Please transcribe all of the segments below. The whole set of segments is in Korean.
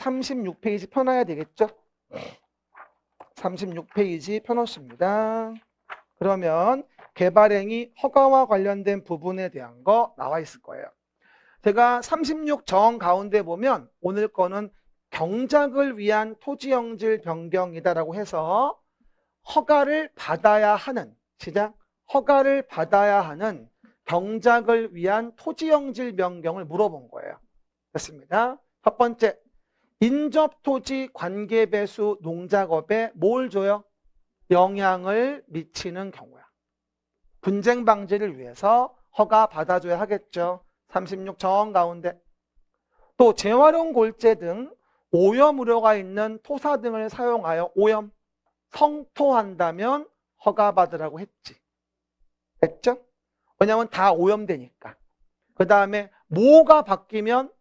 36페이지 펴놔야 되겠죠? 36페이지 펴놓습니다. 그러면 개발행위 허가와 관련된 부분에 대한 거 나와 있을 거예요. 제가 36정 가운데 보면 오늘 거는 경작을 위한 토지영질 변경이다라고 해서 허가를 받아야 하는, 시작, 허가를 받아야 하는 경작을 위한 토지영질 변경을 물어본 거예요. 됐습니다. 첫 번째, 인접토지 관계배수 농작업에 뭘 줘요? 영향을 미치는 경우야. 분쟁 방지를 위해서 허가 받아줘야 하겠죠. 36정 가운데. 또 재활용 골재 등 오염 우려가 있는 토사 등을 사용하여 오염, 성토한다면 허가 받으라고 했지. 됐죠? 왜냐하면 다 오염되니까. 그 다음에 모가 바뀌면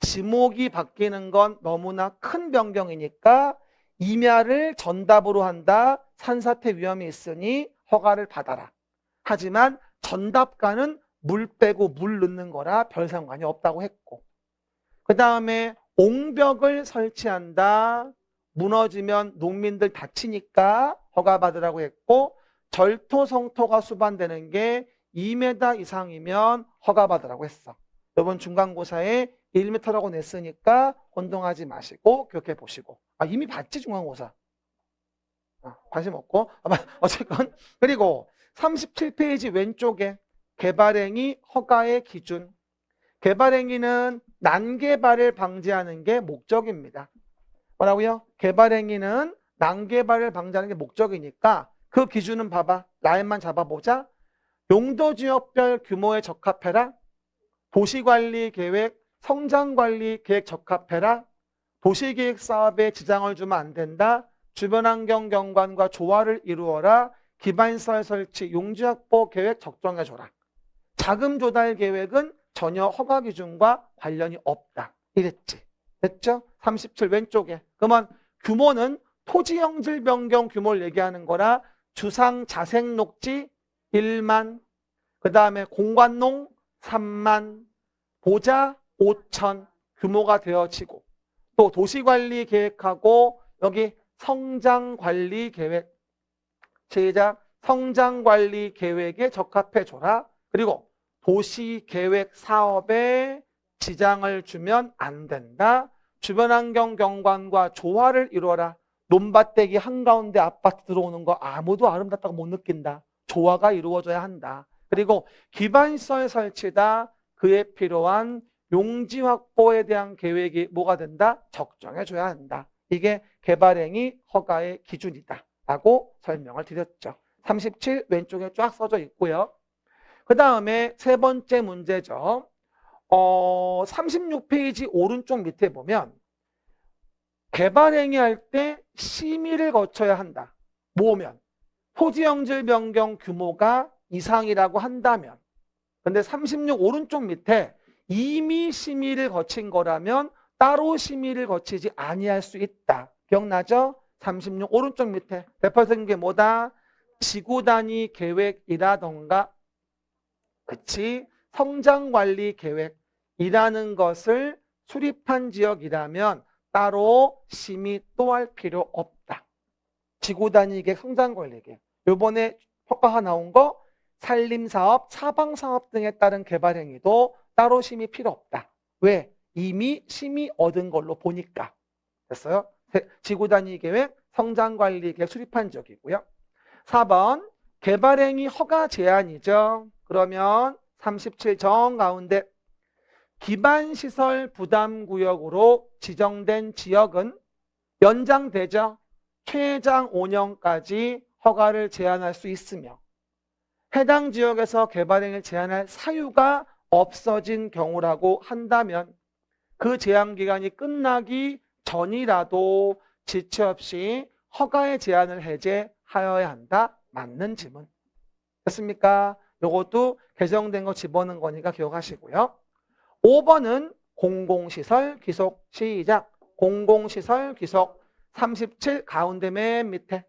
지목이 바뀌는 건 너무나 큰 변경이니까 임야를 전답으로 한다. 산사태 위험이 있으니 허가를 받아라. 하지만 전답과는 물 빼고 물 넣는 거라 별 상관이 없다고 했고, 그 다음에 옹벽을 설치한다. 무너지면 농민들 다치니까 허가 받으라고 했고, 절토 성토가 수반되는 게 2m 이상이면 허가 받으라고 했어. 이번 중간고사에 1m라고 냈으니까 혼동하지 마시고 기억해 보시고. 이미 봤지 중간고사. 관심 없고. 어쨌건. 그리고 37페이지 왼쪽에 개발행위 허가의 기준. 개발행위는 난개발을 방지하는 게 목적입니다. 뭐라고요? 개발행위는 난개발을 방지하는 게 목적이니까 그 기준은 봐봐. 라인만 잡아보자. 용도지역별 규모에 적합해라. 도시관리계획, 성장관리계획 적합해라. 도시계획사업에 지장을 주면 안 된다. 주변환경 경관과 조화를 이루어라. 기반시설 설치, 용지확보 계획 적정해줘라. 자금 조달 계획은 전혀 허가 기준과 관련이 없다. 이랬지. 됐죠? 37 왼쪽에. 그러면 규모는 토지형질 변경 규모를 얘기하는 거라 주상 자생 녹지 1만, 그 다음에 공관농 3만, 보자 5천 규모가 되어지고, 또 도시관리 계획하고 여기 성장관리 계획, 시작, 성장관리 계획에 적합해줘라. 그리고 도시계획 사업에 지장을 주면 안 된다. 주변환경 경관과 조화를 이루어라. 논밭대기 한가운데 아파트 들어오는 거 아무도 아름답다고 못 느낀다. 조화가 이루어져야 한다. 그리고 기반시설 설치다. 그에 필요한 용지 확보에 대한 계획이 뭐가 된다? 적정해줘야 한다. 이게 개발행위 허가의 기준이다 라고 설명을 드렸죠. 37 왼쪽에 쫙 써져 있고요. 그 다음에 세 번째 문제죠. 36페이지 오른쪽 밑에 보면 개발행위 할 때 심의를 거쳐야 한다. 뭐면? 토지형질 변경 규모가 이상이라고 한다면. 근데 36 오른쪽 밑에 이미 심의를 거친 거라면 따로 심의를 거치지 아니할 수 있다. 기억나죠? 36 오른쪽 밑에 대표적인 게 뭐다? 지구단위 계획이라던가, 그치? 성장관리 계획이라는 것을 수립한 지역이라면 따로 심의 또 할 필요 없다. 지구단위 계획, 성장관리 계획. 요번에 효과가 나온 거 산림사업, 사방사업 등에 따른 개발행위도 따로 심의 필요 없다. 왜? 이미 심의 얻은 걸로 보니까. 됐어요? 지구단위 계획, 성장관리 계획 수립한 지역이고요. 4번 개발행위 허가 제한이죠. 그러면 37정 가운데 기반시설 부담구역으로 지정된 지역은 연장되죠. 최장 5년까지 허가를 제한할 수 있으며, 해당 지역에서 개발행위를 제한할 사유가 없어진 경우라고 한다면 그 제한기간이 끝나기 전이라도 지체 없이 허가의 제한을 해제하여야 한다. 맞는 지문. 됐습니까? 요것도 개정된 거 집어넣은 거니까 기억하시고요. 5번은 공공시설 귀속. 시작. 공공시설 귀속. 37 가운데 맨 밑에.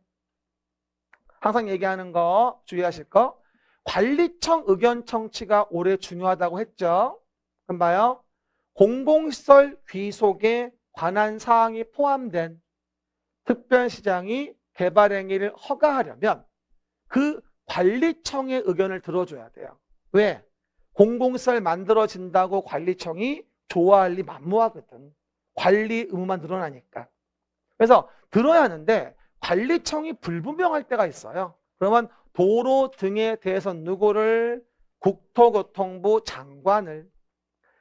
항상 얘기하는 거 주의하실 거. 관리청 의견 청취가 올해 중요하다고 했죠. 그럼 봐요. 공공시설 귀속의 관한 사항이 포함된 특별시장이 개발 행위를 허가하려면 그 관리청의 의견을 들어줘야 돼요. 왜? 공공시설 만들어진다고 관리청이 좋아할 리 만무하거든. 관리 의무만 늘어나니까. 그래서 들어야 하는데 관리청이 불분명할 때가 있어요. 그러면 도로 등에 대해서 누구를? 국토교통부 장관을,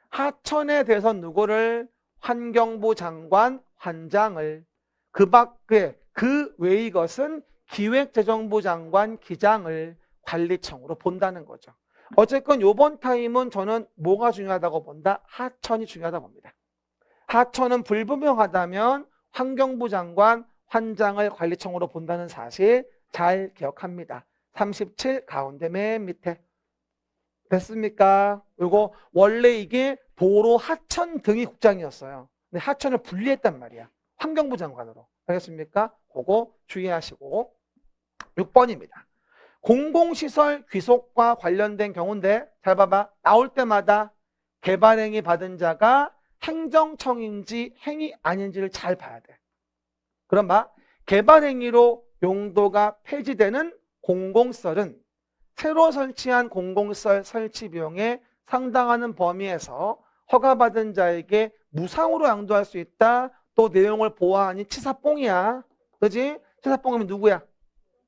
하천에 대해서 누구를? 환경부 장관, 관장을, 그 밖에 그 외의 것은 기획재정부 장관, 기장을 관리청으로 본다는 거죠. 어쨌건 이번 타임은 저는 뭐가 중요하다고 본다? 하천이 중요하다고 봅니다. 하천은 불분명하다면 환경부 장관, 관장을 관리청으로 본다는 사실 잘 기억합니다. 37 가운데 맨 밑에. 됐습니까? 이거 원래 이게 도로 하천 등이 국장이었어요. 근데 하천을 분리했단 말이야. 환경부 장관으로. 알겠습니까? 그거 주의하시고. 6번입니다. 공공시설 귀속과 관련된 경우인데 잘 봐봐. 나올 때마다 개발행위 받은 자가 행정청인지 행위 아닌지를 잘 봐야 돼. 그럼 봐. 개발행위로 용도가 폐지되는 공공시설은 새로 설치한 공공시설 설치 비용에 상당하는 범위에서 허가받은 자에게 무상으로 양도할 수 있다. 또 내용을 보아하니 치사뽕이야. 그지? 치사뽕이면 누구야?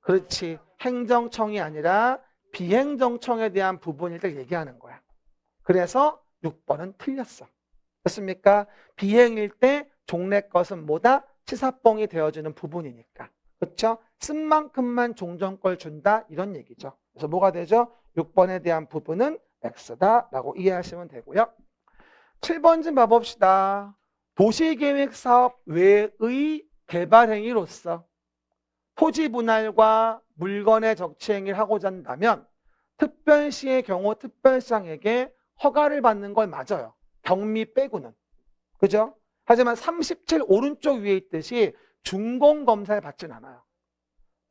그렇지. 행정청이 아니라 비행정청에 대한 부분일 때 얘기하는 거야. 그래서 6번은 틀렸어. 됐습니까? 비행일 때 종래 것은 뭐다? 치사뽕이 되어주는 부분이니까. 그렇죠? 쓴 만큼만 종전걸 준다 이런 얘기죠. 그래서 뭐가 되죠? 6번에 대한 부분은 X다라고 이해하시면 되고요. 7번 좀 봐봅시다. 도시계획사업 외의 개발행위로서 토지 분할과 물건의 적치행위를 하고자 한다면 특별시의 경우 특별시장에게 허가를 받는 걸 맞아요. 경미 빼고는. 그죠? 하지만 37 오른쪽 위에 있듯이 준공검사를 받진 않아요.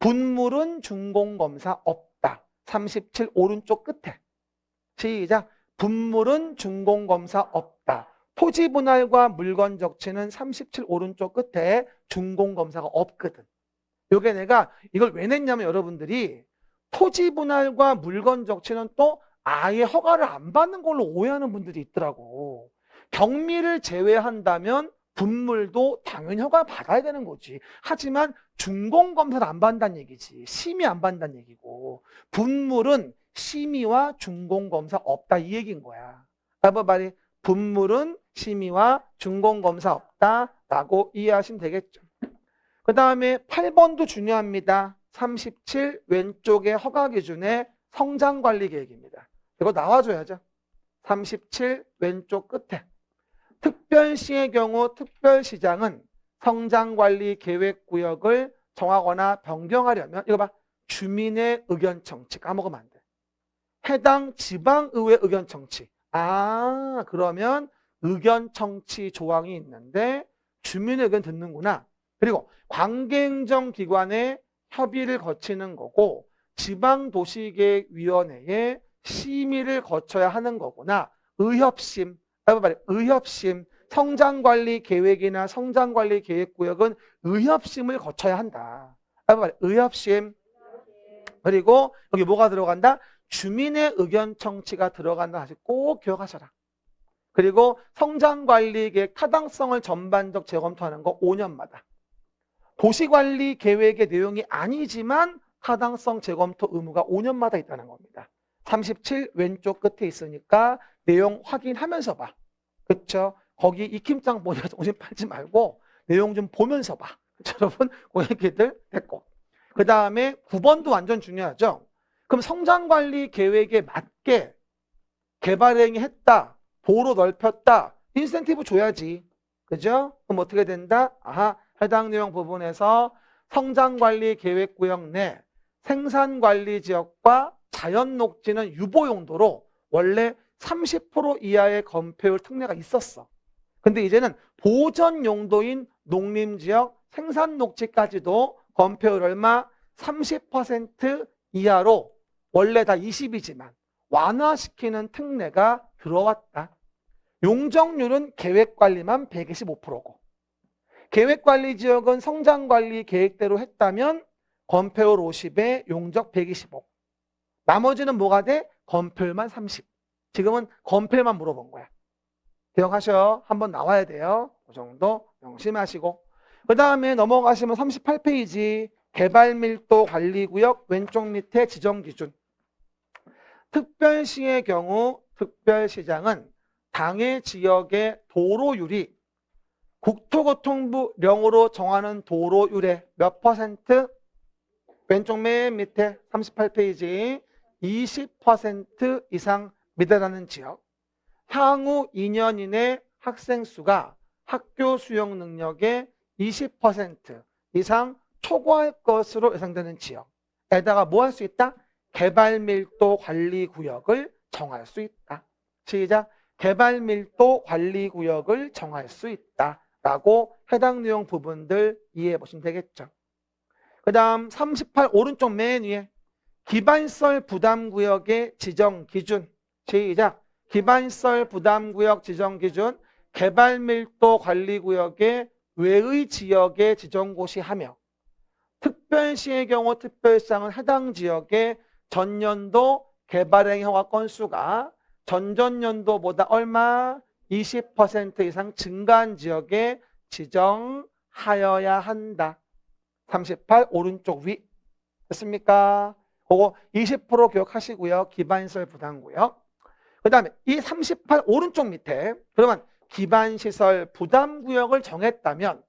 분물은 준공검사 없다. 37 오른쪽 끝에. 시작. 분물은 준공검사 없다. 토지 분할과 물건 적치는 37 오른쪽 끝에 준공검사가 없거든. 요게 내가 이걸 왜 냈냐면 여러분들이 토지 분할과 물건 적치는 또 아예 허가를 안 받는 걸로 오해하는 분들이 있더라고. 경미를 제외한다면 분물도 당연히 허가 받아야 되는 거지. 하지만 준공검사를 안 받는다는 얘기지. 심의 안 받는다는 얘기고. 분물은 심의와 준공검사 없다 이 얘기인 거야. 그러니까 말이 분물은 심의와 준공검사 없다라고 이해하시면 되겠죠. 그 다음에 8번도 중요합니다. 37 왼쪽에 허가 기준의 성장관리계획입니다. 이거 나와줘야죠. 37 왼쪽 끝에. 특별시의 경우 특별시장은 성장관리계획구역을 정하거나 변경하려면 이거 봐. 주민의 의견 청취 까먹으면 안 돼. 해당 지방의회 의견 청취. 아 그러면 의견 청취 조항이 있는데 주민의 의견 듣는구나. 그리고 관계행정기관의 협의를 거치는 거고 지방도시계획위원회의 심의를 거쳐야 하는 거구나. 의협심, 의협심, 성장관리계획이나 성장관리계획구역은 의협심을 거쳐야 한다. 의협심. 그리고 여기 뭐가 들어간다? 주민의 의견 청취가 들어간다. 다시 꼭 기억하셔라. 그리고 성장관리계획 타당성을 전반적 재검토하는 거 5년마다. 도시관리계획의 내용이 아니지만 타당성 재검토 의무가 5년마다 있다는 겁니다. 37 왼쪽 끝에 있으니까 내용 확인하면서 봐. 그렇죠? 거기 익힘장 보내서 오줌 팔지 말고 내용 좀 보면서 봐. 그렇죠, 여러분? 그 얘기들 됐고. 그 다음에 9번도 완전 중요하죠. 그럼 성장관리계획에 맞게 개발행위 했다. 도로 넓혔다. 인센티브 줘야지. 그죠? 그럼 어떻게 된다? 아하, 해당 내용 부분에서 성장관리계획구역 내 생산관리지역과 자연녹지는 유보용도로 원래 30% 이하의 건폐율 특례가 있었어. 근데 이제는 보전용도인 농림지역 생산녹지까지도 건폐율 얼마? 30% 이하로 원래 다 20이지만 완화시키는 특례가 들어왔다. 용적률은 계획관리만 125%고 계획관리지역은 성장관리 계획대로 했다면 건폐율 50에 용적 125. 나머지는 뭐가 돼? 건폐율만 30. 지금은 건폐율만 물어본 거야. 기억하셔. 한번 나와야 돼요. 그 정도 명심하시고. 그 다음에 넘어가시면 38페이지 개발밀도관리구역 왼쪽 밑에 지정기준. 특별시의 경우 특별시장은 당해 지역의 도로율이 국토교통부령으로 정하는 도로율의 몇 퍼센트? 왼쪽 맨 밑에 38페이지 20% 이상 미달하는 지역. 향후 2년 이내 학생 수가 학교 수용 능력의 20% 이상 초과할 것으로 예상되는 지역에다가 뭐 할 수 있다? 개발밀도 관리구역을 정할 수 있다. 시작. 개발밀도 관리구역을 정할 수 있다라고 해당 내용 부분들 이해해 보시면 되겠죠. 그 다음 38 오른쪽 맨 위에 기반시설 부담구역의 지정기준. 시작. 기반시설 부담구역 지정기준 개발밀도 관리구역의 외의 지역의 지정고시 하며 특별시의 경우 특별시장은 해당 지역의 전년도 개발행위 허가 건수가 전전년도보다 얼마? 20% 이상 증가한 지역에 지정하여야 한다. 38 오른쪽 위. 됐습니까? 그거 20% 기억하시고요. 기반시설 부담구역. 그 다음에 이 38 오른쪽 밑에 그러면 기반시설 부담구역을 정했다면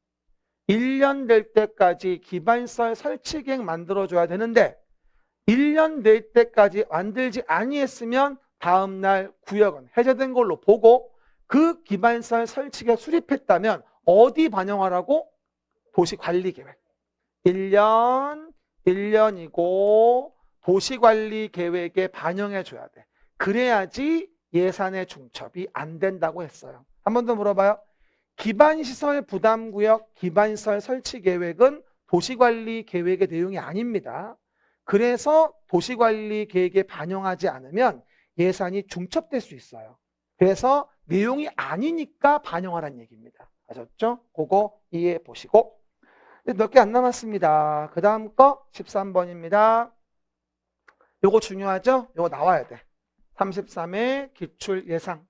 1년 될 때까지 기반시설 설치 계획 만들어줘야 되는데 1년 될 때까지 만들지 아니했으면 다음날 구역은 해제된 걸로 보고 그 기반시설 설치 계획 수립했다면 어디 반영하라고? 도시관리계획. 1년이고 도시관리계획에 반영해줘야 돼. 그래야지 예산의 중첩이 안 된다고 했어요. 한 번 더 물어봐요. 기반시설 부담구역, 기반시설 설치계획은 도시관리계획의 내용이 아닙니다. 그래서 도시관리계획에 반영하지 않으면 예산이 중첩될 수 있어요. 그래서 내용이 아니니까 반영하라는 얘기입니다. 아셨죠? 그거 이해해 보시고. 몇 개 안 남았습니다. 그 다음 거 13번입니다. 요거 중요하죠? 요거 나와야 돼. 33의 기출 예상.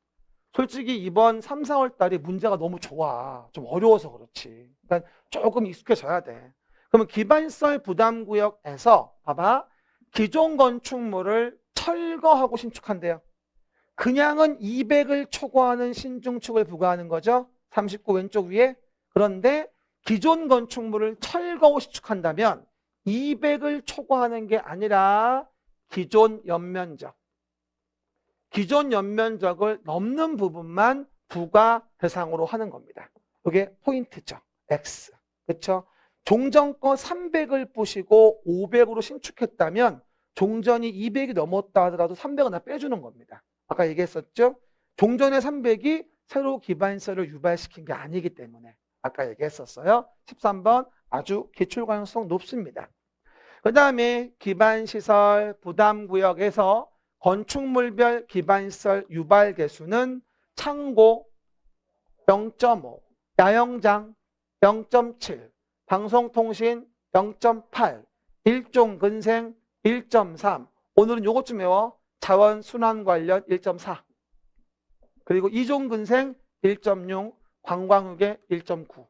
솔직히 이번 3, 4월 달이 문제가 너무 좋아. 좀 어려워서 그렇지. 그러니까 조금 익숙해져야 돼. 그러면 기반시설 부담구역에서 봐봐. 기존 건축물을 철거하고 신축한대요. 그냥은 200을 초과하는 신중축을 부과하는 거죠. 39 왼쪽 위에. 그런데 기존 건축물을 철거하고 신축한다면 200을 초과하는 게 아니라 기존 연면적. 기존 연면적을 넘는 부분만 부과 대상으로 하는 겁니다. 이게 포인트죠. X. 그렇죠? 종전거 300을 부시고 500으로 신축했다면 종전이 200이 넘었다 하더라도 300은 다 빼주는 겁니다. 아까 얘기했었죠? 종전의 300이 새로 기반시설을 유발시킨 게 아니기 때문에 아까 얘기했었어요. 13번 아주 기출 가능성 높습니다. 그 다음에 기반시설 부담구역에서 건축물별 기반시설 유발 개수는 창고 0.5, 야영장 0.7, 방송통신 0.8, 일종근생 1.3. 오늘은 요것 좀 외워. 자원순환 관련 1.4. 그리고 이종근생 1.6, 관광후계 1.9.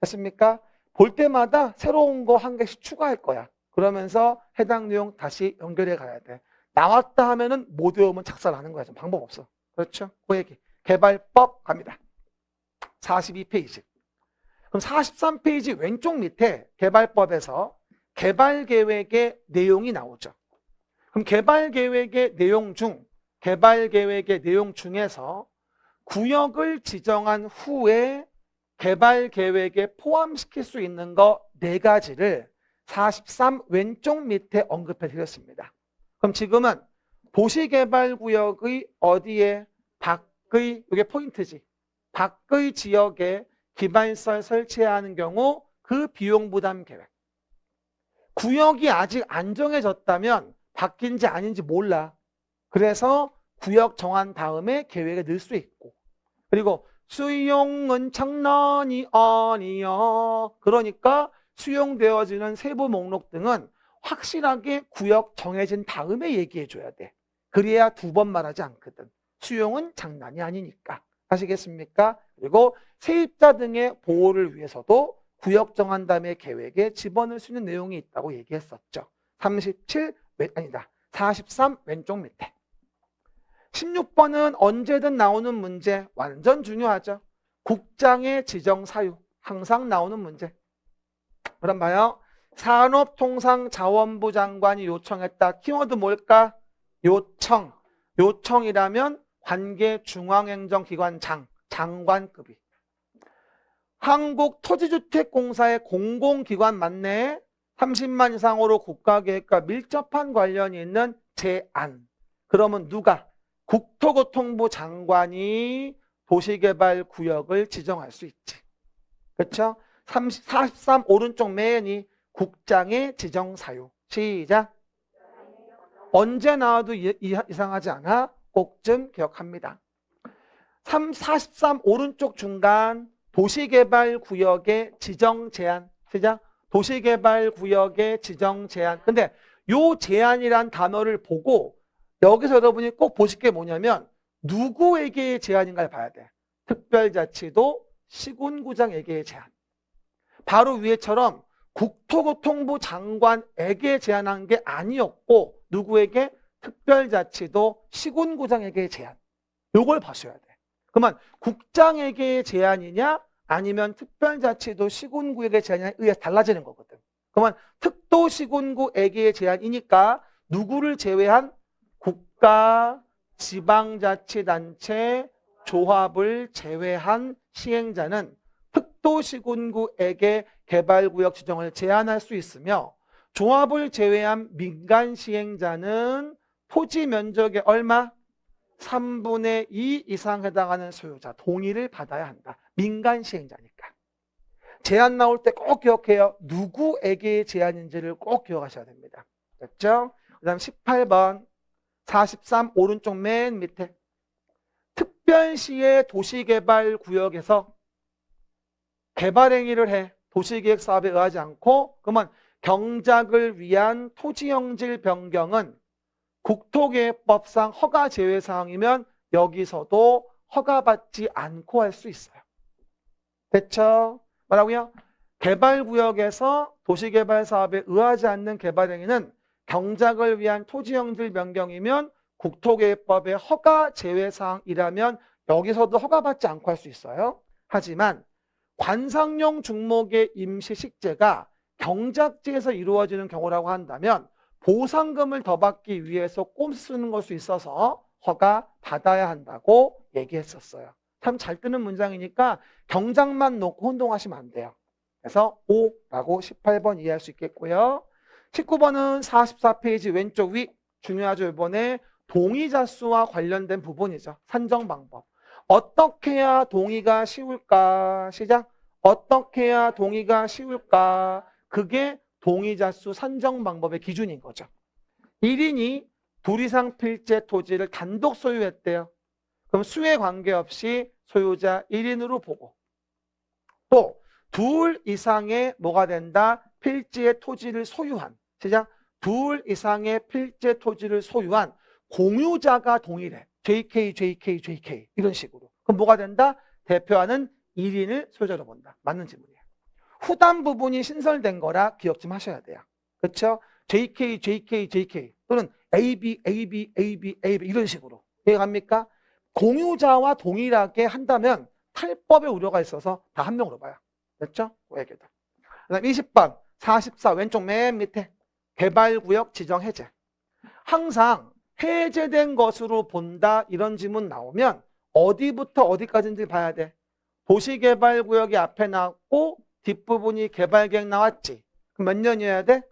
됐습니까? 볼 때마다 새로운 거 한 개씩 추가할 거야. 그러면서 해당 내용 다시 연결해 가야 돼. 나왔다 하면은 못 외우면 착살하는 거야. 좀 방법 없어. 그렇죠? 그 얘기. 개발법 갑니다. 42페이지. 그럼 43페이지 왼쪽 밑에 개발법에서 개발계획의 내용이 나오죠. 그럼 개발계획의 내용 중에서 구역을 지정한 후에 개발계획에 포함시킬 수 있는 거 4가지를 43 왼쪽 밑에 언급해 드렸습니다. 그럼 지금은 도시개발구역의 어디에 밖의, 이게 포인트지. 밖의 지역에 기반시설 설치해야 하는 경우 그 비용 부담 계획. 구역이 아직 안 정해졌다면 바뀐지 아닌지 몰라. 그래서 구역 정한 다음에 계획에 넣을 수 있고. 그리고 수용은 장난이 아니야. 그러니까 수용되어지는 세부 목록 등은 확실하게 구역 정해진 다음에 얘기해줘야 돼. 그래야 두 번 말하지 않거든. 수용은 장난이 아니니까. 아시겠습니까? 그리고 세입자 등의 보호를 위해서도 구역 정한 다음에 계획에 집어넣을 수 있는 내용이 있다고 얘기했었죠. 43 왼쪽 밑에. 16번은 언제든 나오는 문제, 완전 중요하죠. 국장의 지정 사유, 항상 나오는 문제. 그럼 봐요. 산업통상자원부 장관이 요청했다. 키워드 뭘까? 요청. 요청이라면 관계 중앙행정기관 장관급이. 한국토지주택공사의 공공기관 맞네. 30만 이상으로 국가계획과 밀접한 관련이 있는 제안. 그러면 누가? 국토교통부 장관이 도시개발구역을 지정할 수 있지. 그렇죠? 43 오른쪽 맨이 국장의 지정사유. 시작. 언제 나와도 이상하지 않아? 꼭 좀 기억합니다. 43 오른쪽 중간 도시개발구역의 지정제한. 시작. 도시개발구역의 지정제한. 근데 요 제한이란 단어를 보고 여기서 여러분이 꼭 보실 게 뭐냐면 누구에게의 제한인가를 봐야 돼. 특별자치도 시군구장에게의 제한. 바로 위에처럼 국토교통부 장관에게 제한한 게 아니었고 누구에게? 특별자치도 시군구장에게의 제한. 요걸 봐셔야 돼. 그러면 국장에게의 제한이냐 아니면 특별자치도 시군구에게 제한이냐에 의해서 달라지는 거거든. 그러면 특도시군구에게의 제한이니까 누구를 제외한? 국가, 지방자치단체, 조합을 제외한 시행자는 특도시군구에게 개발구역 지정을 제한할 수 있으며 조합을 제외한 민간 시행자는 토지 면적의 얼마? 3분의 2 이상 해당하는 소유자 동의를 받아야 한다. 민간 시행자니까. 제한 나올 때 꼭 기억해요. 누구에게의 제한인지를 꼭 기억하셔야 됩니다. 됐죠? 그 다음 18번 43 오른쪽 맨 밑에 특별시의 도시개발구역에서 개발행위를 해. 도시계획사업에 의하지 않고 그러면 경작을 위한 토지형질 변경은 국토계획법상 허가 제외사항이면 여기서도 허가받지 않고 할 수 있어요. 됐죠? 뭐라고요? 개발구역에서 도시개발사업에 의하지 않는 개발행위는 경작을 위한 토지형질 변경이면 국토계획법의 허가 제외사항이라면 여기서도 허가받지 않고 할 수 있어요. 하지만 관상용 중목의 임시식재가 경작지에서 이루어지는 경우라고 한다면 보상금을 더 받기 위해서 꼼수 쓰는 것수 있어서 허가 받아야 한다고 얘기했었어요. 참 잘 뜨는 문장이니까 경작만 놓고 혼동하시면 안 돼요. 그래서 O라고 18번 이해할 수 있겠고요. 19번은 44페이지 왼쪽 위 중요하죠. 이번에 동의자 수와 관련된 부분이죠. 산정 방법. 어떻게 해야 동의가 쉬울까? 시작. 어떻게 해야 동의가 쉬울까? 그게 동의자 수 산정 방법의 기준인 거죠. 1인이 둘 이상 필지 토지를 단독 소유했대요. 그럼 수에 관계없이 소유자 1인으로 보고 또 둘 이상의 뭐가 된다? 필지의 토지를 소유한 시작. 둘 이상의 필지 토지를 소유한 공유자가 동일해. JK, JK, JK 이런 식으로. 그럼 뭐가 된다? 대표하는 1인을 소유자로 본다. 맞는 질문이에요. 후단 부분이 신설된 거라 기억 좀 하셔야 돼요. 그렇죠? JK, JK, JK 또는 AB, AB, AB, AB 이런 식으로. 이해갑니까? 공유자와 동일하게 한다면 탈법의 우려가 있어서 다 한 명으로 봐요. 됐죠? 그 얘기다. 그 다음 20번 44 왼쪽 맨 밑에 개발구역 지정 해제. 항상 해제된 것으로 본다 이런 질문 나오면 어디부터 어디까지인지 봐야 돼. 도시개발구역이 앞에 나왔고 뒷부분이 개발계획 나왔지. 그럼 몇 년이어야 돼?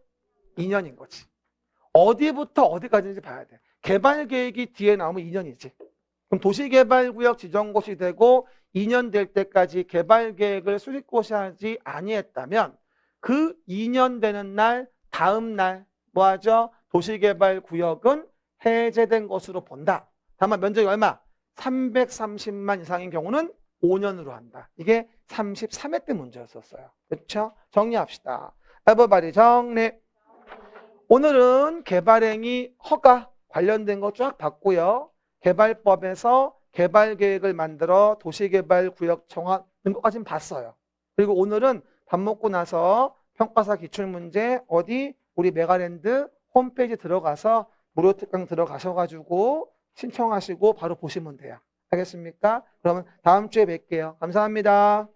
2년인 거지. 어디부터 어디까지인지 봐야 돼. 개발계획이 뒤에 나오면 2년이지. 그럼 도시개발구역 지정고시 되고 2년 될 때까지 개발계획을 수립고시하지 아니했다면 그 2년 되는 날 다음 날 뭐하죠? 도시개발구역은 해제된 것으로 본다. 다만 면적이 얼마? 330만 이상인 경우는 5년으로 한다. 이게 33회 때 문제였었어요. 그렇죠? 정리합시다. everybody 정리. 오늘은 개발행위 허가 관련된 거 쫙 봤고요. 개발법에서 개발계획을 만들어 도시개발구역 정하는 것까지는 봤어요. 그리고 오늘은 밥 먹고 나서 평가사 기출문제 어디 우리 메가랜드 홈페이지 들어가서 무료 특강 들어가셔가지고 신청하시고 바로 보시면 돼요. 알겠습니까? 그러면 다음 주에 뵐게요. 감사합니다.